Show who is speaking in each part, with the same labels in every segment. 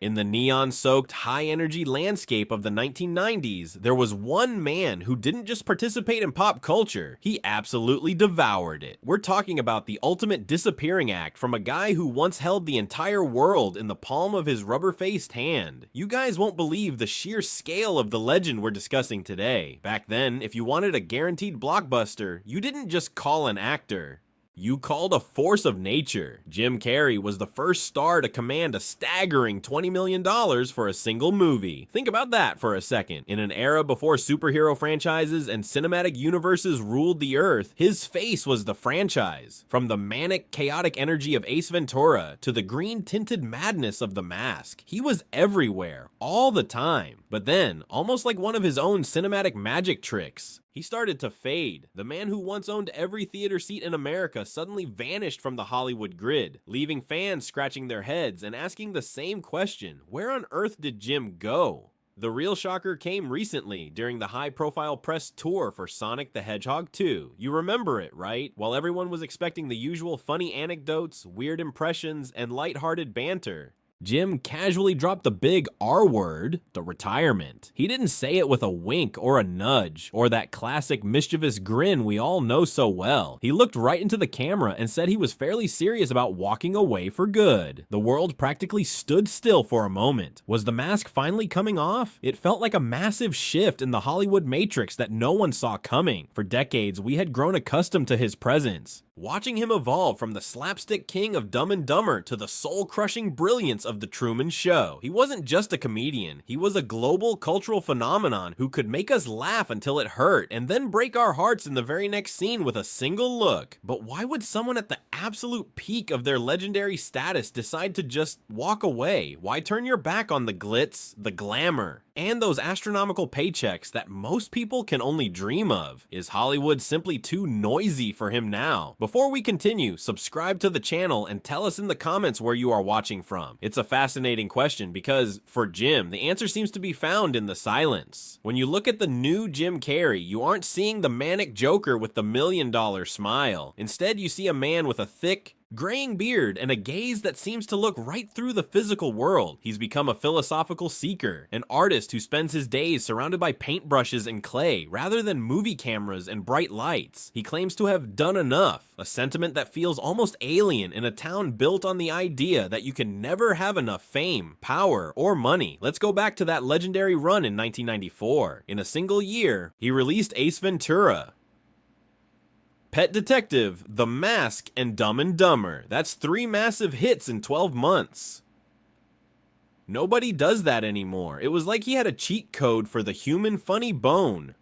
Speaker 1: In the neon-soaked, high-energy landscape of the 1990s, there was one man who didn't just participate in pop culture, he absolutely devoured it. We're talking about the ultimate disappearing act from a guy who once held the entire world in the palm of his rubber-faced hand. You guys won't believe the sheer scale of the legend we're discussing today. Back then, if you wanted a guaranteed blockbuster, you didn't just call an actor. You called a force of nature. Jim Carrey was the first star to command a staggering $20 million for a single movie. Think about that for a second. In an era before superhero franchises and cinematic universes ruled the earth, his face was the franchise. From the manic, chaotic energy of Ace Ventura to the green-tinted madness of The Mask, he was everywhere, all the time. But then, almost like one of his own cinematic magic tricks, he started to fade. The man who once owned every theater seat in America suddenly vanished from the Hollywood grid, leaving fans scratching their heads and asking the same question: where on earth did Jim go? The real shocker came recently during the high-profile press tour for Sonic the Hedgehog 2. You remember it, right? While everyone was expecting the usual funny anecdotes, weird impressions, and lighthearted banter, Jim casually dropped the big R word, the retirement. He didn't say it with a wink or a nudge, or that classic mischievous grin we all know so well. He looked right into the camera and said he was fairly serious about walking away for good. The world practically stood still for a moment. Was the mask finally coming off? It felt like a massive shift in the Hollywood matrix that no one saw coming. For decades, we had grown accustomed to his presence, watching him evolve from the slapstick king of Dumb and Dumber to the soul-crushing brilliance of The Truman Show. He wasn't just a comedian, he was a global cultural phenomenon who could make us laugh until it hurt and then break our hearts in the very next scene with a single look. But why would someone at the absolute peak of their legendary status decide to just walk away? Why turn your back on the glitz, the glamour, and those astronomical paychecks that most people can only dream of? Is Hollywood simply too noisy for him now? Before we continue, subscribe to the channel and tell us in the comments where you are watching from. It's a fascinating question because, for Jim, the answer seems to be found in the silence. When you look at the new Jim Carrey, you aren't seeing the manic Joker with the $1,000,000 smile. Instead, you see a man with a thick, graying beard and a gaze that seems to look right through the physical world. He's become a philosophical seeker, an artist who spends his days surrounded by paintbrushes and clay rather than movie cameras and bright lights. He claims to have done enough, a sentiment that feels almost alien in a town built on the idea that you can never have enough fame, power, or money. Let's go back to that legendary run in 1994. In a single year, he released Ace Ventura, Pet Detective, The Mask, and Dumb and Dumber. That's 3 massive hits in 12 months. Nobody does that anymore. It was like he had a cheat code for the human funny bone.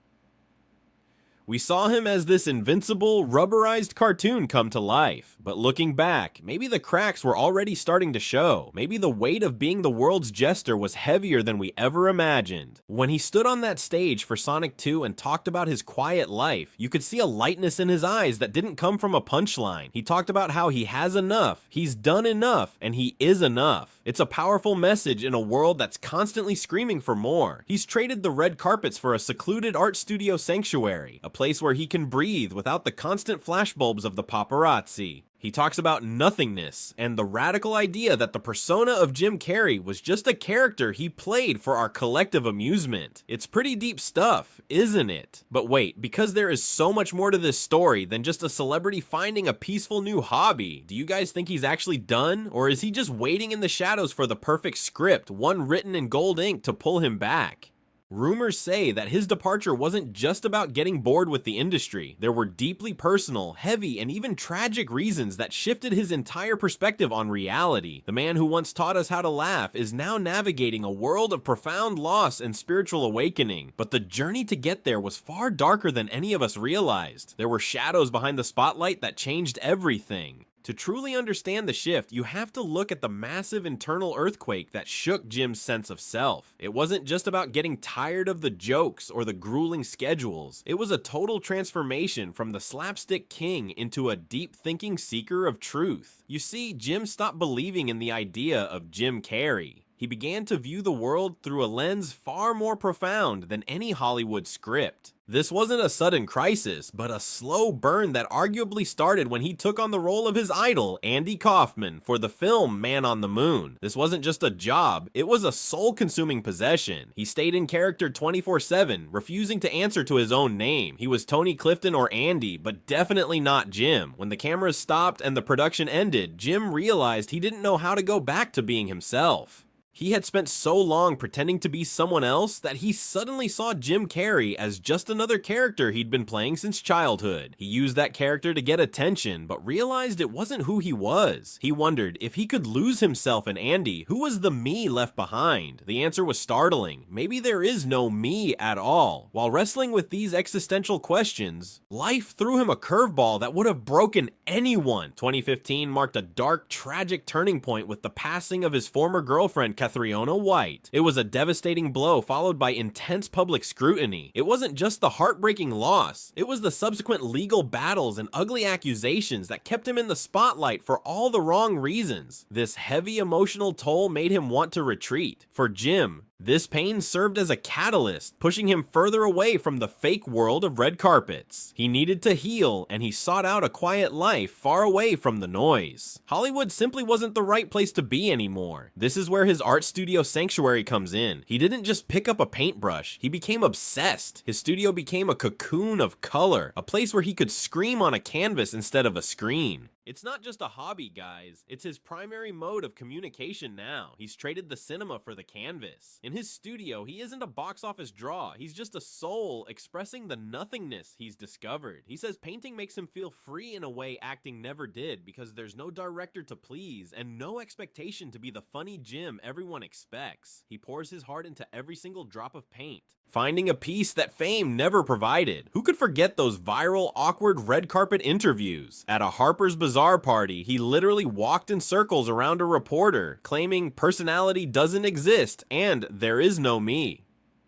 Speaker 1: We saw him as this invincible, rubberized cartoon come to life. But looking back, maybe the cracks were already starting to show. Maybe the weight of being the world's jester was heavier than we ever imagined. When he stood on that stage for Sonic 2 and talked about his quiet life, you could see a lightness in his eyes that didn't come from a punchline. He talked about how he has enough, he's done enough, and he is enough. It's a powerful message in a world that's constantly screaming for more. He's traded the red carpets for a secluded art studio sanctuary, a place where he can breathe without the constant flashbulbs of the paparazzi. He talks about nothingness and the radical idea that the persona of Jim Carrey was just a character he played for our collective amusement. It's pretty deep stuff, isn't it? But wait, because there is so much more to this story than just a celebrity finding a peaceful new hobby, do you guys think he's actually done? Or is he just waiting in the shadows for the perfect script, one written in gold ink, to pull him back? Rumors say that his departure wasn't just about getting bored with the industry. There were deeply personal, heavy, and even tragic reasons that shifted his entire perspective on reality. The man who once taught us how to laugh is now navigating a world of profound loss and spiritual awakening. But the journey to get there was far darker than any of us realized. There were shadows behind the spotlight that changed everything. To truly understand the shift, you have to look at the massive internal earthquake that shook Jim's sense of self. It wasn't just about getting tired of the jokes or the grueling schedules. It was a total transformation from the slapstick king into a deep-thinking seeker of truth. You see, Jim stopped believing in the idea of Jim Carrey. He began to view the world through a lens far more profound than any Hollywood script. This wasn't a sudden crisis, but a slow burn that arguably started when he took on the role of his idol, Andy Kaufman, for the film Man on the Moon. This wasn't just a job, it was a soul-consuming possession. He stayed in character 24/7, refusing to answer to his own name. He was Tony Clifton or Andy, but definitely not Jim. When the cameras stopped and the production ended, Jim realized he didn't know how to go back to being himself. He had spent so long pretending to be someone else that he suddenly saw Jim Carrey as just another character he'd been playing since childhood. He used that character to get attention, but realized it wasn't who he was. He wondered if he could lose himself in Andy, who was the me left behind? The answer was startling. Maybe there is no me at all. While wrestling with these existential questions, life threw him a curveball that would have broken anyone. 2015 marked a dark, tragic turning point with the passing of his former girlfriend, Catriona White. It was a devastating blow followed by intense public scrutiny. It wasn't just the heartbreaking loss, it was the subsequent legal battles and ugly accusations that kept him in the spotlight for all the wrong reasons. This heavy emotional toll made him want to retreat. For Jim, this pain served as a catalyst, pushing him further away from the fake world of red carpets. He needed to heal, and he sought out a quiet life far away from the noise. Hollywood simply wasn't the right place to be anymore. This is where his art studio sanctuary comes in. He didn't just pick up a paintbrush, he became obsessed. His studio became a cocoon of color, a place where he could scream on a canvas instead of a screen. It's not just a hobby, guys. It's his primary mode of communication now. He's traded the cinema for the canvas. In his studio, he isn't a box office draw. He's just a soul expressing the nothingness he's discovered. He says painting makes him feel free in a way acting never did because there's no director to please and no expectation to be the funny Jim everyone expects. He pours his heart into every single drop of paint, finding a piece that fame never provided. Who could forget those viral, awkward red carpet interviews? At a Harper's Bazaar party, he literally walked in circles around a reporter, claiming personality doesn't exist and there is no me.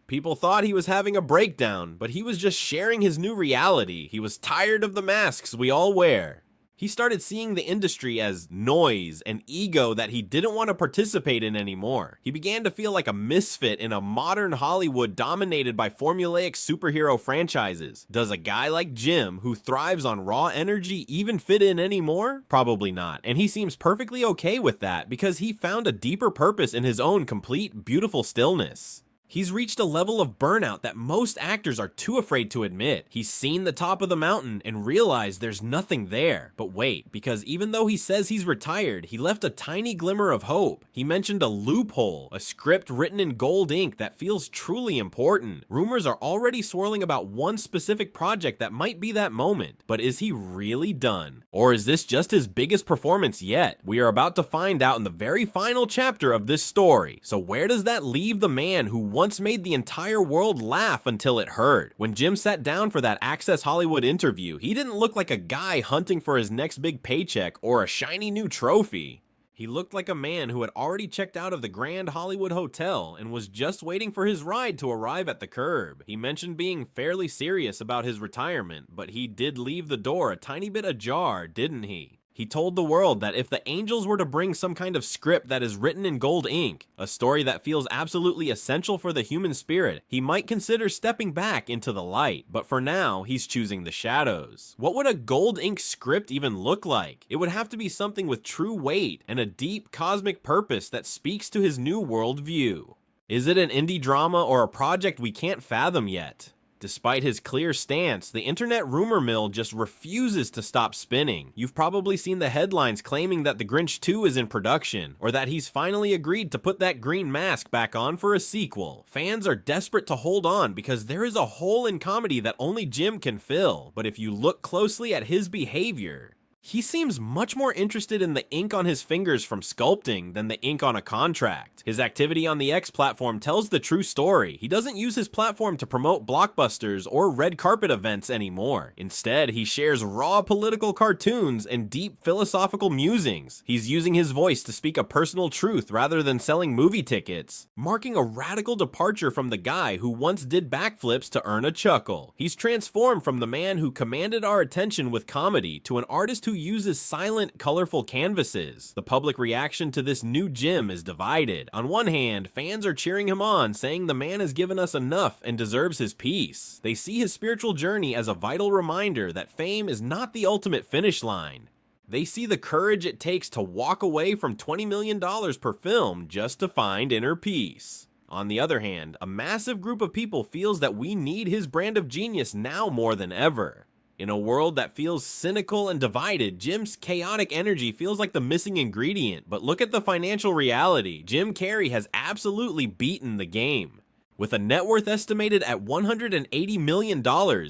Speaker 1: People thought he was having a breakdown, but he was just sharing his new reality. He was tired of the masks we all wear. He started seeing the industry as noise and ego that he didn't want to participate in anymore. He began to feel like a misfit in a modern Hollywood dominated by formulaic superhero franchises. Does a guy like Jim, who thrives on raw energy, even fit in anymore? Probably not, and he seems perfectly okay with that because he found a deeper purpose in his own complete, beautiful stillness. He's reached a level of burnout that most actors are too afraid to admit. He's seen the top of the mountain and realized there's nothing there. But wait, because even though he says he's retired, he left a tiny glimmer of hope. He mentioned a loophole, a script written in gold ink that feels truly important. Rumors are already swirling about one specific project that might be that moment. But is he really done? Or is this just his biggest performance yet? We are about to find out in the very final chapter of this story. So where does that leave the man who once made the entire world laugh until it hurt? When Jim sat down for that Access Hollywood interview, he didn't look like a guy hunting for his next big paycheck or a shiny new trophy. He looked like a man who had already checked out of the Grand Hollywood Hotel and was just waiting for his ride to arrive at the curb. He mentioned being fairly serious about his retirement, but he did leave the door a tiny bit ajar, didn't he? He told the world that if the angels were to bring some kind of script that is written in gold ink, a story that feels absolutely essential for the human spirit, he might consider stepping back into the light. But for now, he's choosing the shadows. What would a gold ink script even look like? It would have to be something with true weight and a deep cosmic purpose that speaks to his new worldview. Is it an indie drama or a project we can't fathom yet? Despite his clear stance, the internet rumor mill just refuses to stop spinning. You've probably seen the headlines claiming that The Grinch 2 is in production, or that he's finally agreed to put that green mask back on for a sequel. Fans are desperate to hold on because there is a hole in comedy that only Jim can fill. But if you look closely at his behavior, he seems much more interested in the ink on his fingers from sculpting than the ink on a contract. His activity on the X platform tells the true story. He doesn't use his platform to promote blockbusters or red carpet events anymore. Instead, he shares raw political cartoons and deep philosophical musings. He's using his voice to speak a personal truth rather than selling movie tickets, marking a radical departure from the guy who once did backflips to earn a chuckle. He's transformed from the man who commanded our attention with comedy to an artist who who uses silent, colorful canvases. The public reaction to this new Jim is divided. On one hand, fans are cheering him on, saying the man has given us enough and deserves his peace. They see his spiritual journey as a vital reminder that fame is not the ultimate finish line. They see the courage it takes to walk away from $20 million per film just to find inner peace. On the other hand, a massive group of people feels that we need his brand of genius now more than ever. In a world that feels cynical and divided, Jim's chaotic energy feels like the missing ingredient. But look at the financial reality. Jim Carrey has absolutely beaten the game. With a net worth estimated at $180 million,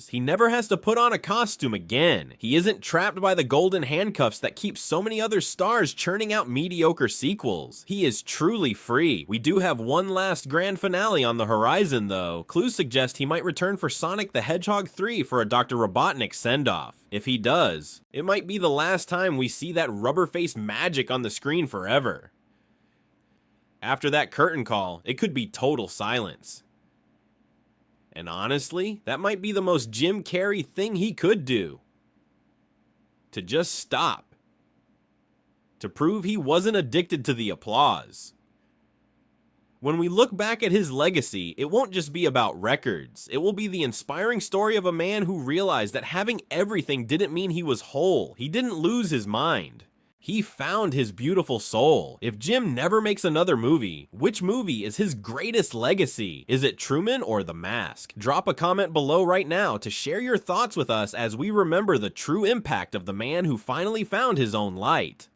Speaker 1: he never has to put on a costume again. He isn't trapped by the golden handcuffs that keep so many other stars churning out mediocre sequels. He is truly free. We do have one last grand finale on the horizon though. Clues suggest he might return for Sonic the Hedgehog 3 for a Dr. Robotnik send-off. If he does, it might be the last time we see that rubber-faced magic on the screen forever. After that curtain call, it could be total silence. And honestly, that might be the most Jim Carrey thing he could do. To just stop. To prove he wasn't addicted to the applause. When we look back at his legacy, it won't just be about records. It will be the inspiring story of a man who realized that having everything didn't mean he was whole. He didn't lose his mind. He found his beautiful soul. If Jim never makes another movie, which movie is his greatest legacy? Is it Truman or The Mask? Drop a comment below right now to share your thoughts with us as we remember the true impact of the man who finally found his own light.